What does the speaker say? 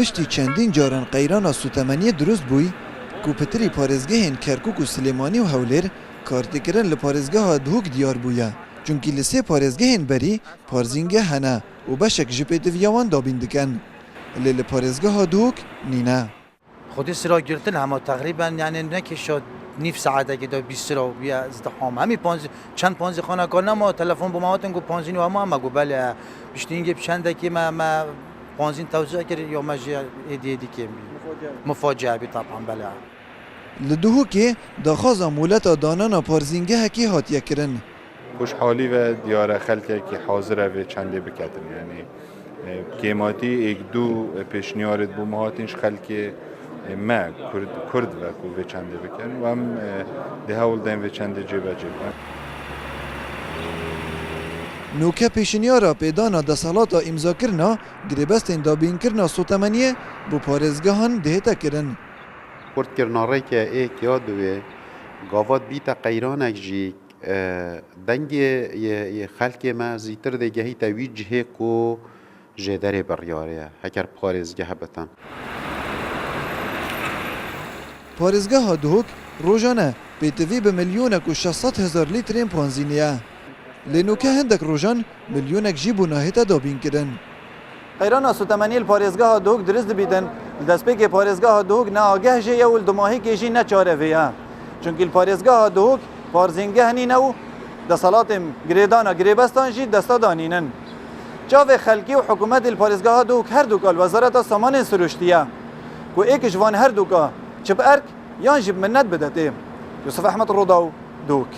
پشتی چندین جاران قیران سوتمنی درست بوی کو پتری پارێزگەهên Kerkûk û Silêmanî û Hewlêr kartêkirin li parêzgeha Duhok diyar bûye. Çunkî li sê parêzgehên berî parzîngeh hene û beşek ji pêtiviya wan dabîn dikin. Lê li parêzgeha Duhok nîne. خودی سرا گرتن همه تقریبا یعنی نه که شد نیف ساعته که دو 20 سرا بیا ازدحام همین چند پانزی خانه کار نما تلفن با ماهاتن گو پانزین و ما گو بله بیشترینگه چند که ما پانزین توزیع کرد یا ماجی ایدی که مفاجعه بی طبعا بله. Li Duhokê daxwaza moleta danana parzîngehekê hatiye kirin. خوشحالی و دیار خلقی که حاضر به چنده بکتن یعنی کیماتی یک دو پیشنیارد بو مهاتینش خلقی ما کرد و کو به چنده بکن و هم ده هول دن به چنده جیبه جیبه نوکه پیشنیارا پیدانا دسالata imzakirina girêbestên dabînkirina sotemeniye bu parêzgehan dihête kirin. کردکردنارێکە ئێکیا دوێ گاوات بیتە قەیرانێک ژی دەنگێ خەلکێمە زیتر دەگەهیتە وی جهێک و ژێدەرێ بڕیارەیە هەکەر پارێزگە هەبەتەن. Parêzgeha Duhok rojane pêtivî bi milyonek û 600,000 lîtrên panzîniye. Lê nûke hindek rojan milyonek jî bû nahête dabînkirin. Qeyrana sotemenî li parêzgeha Duhok dirist dibîtin li destpêkê parêzgeha Duhok ne ageh jê ye û li dimahîkê jî ne çarevê ye. Çunkî li parêzgeha Duhok parzîngeh nîne û desalatên girêdana girêbestan jî desta danînin. Çavê xelkî û hikûmetê li parêzgeha Duhok her duka li Wezareta Samanên Siruştiye ku êkî ji van her duka çi bi erk yan jî bi minnet bide tê. Yusuf Ehmed Rodaw, Duhok.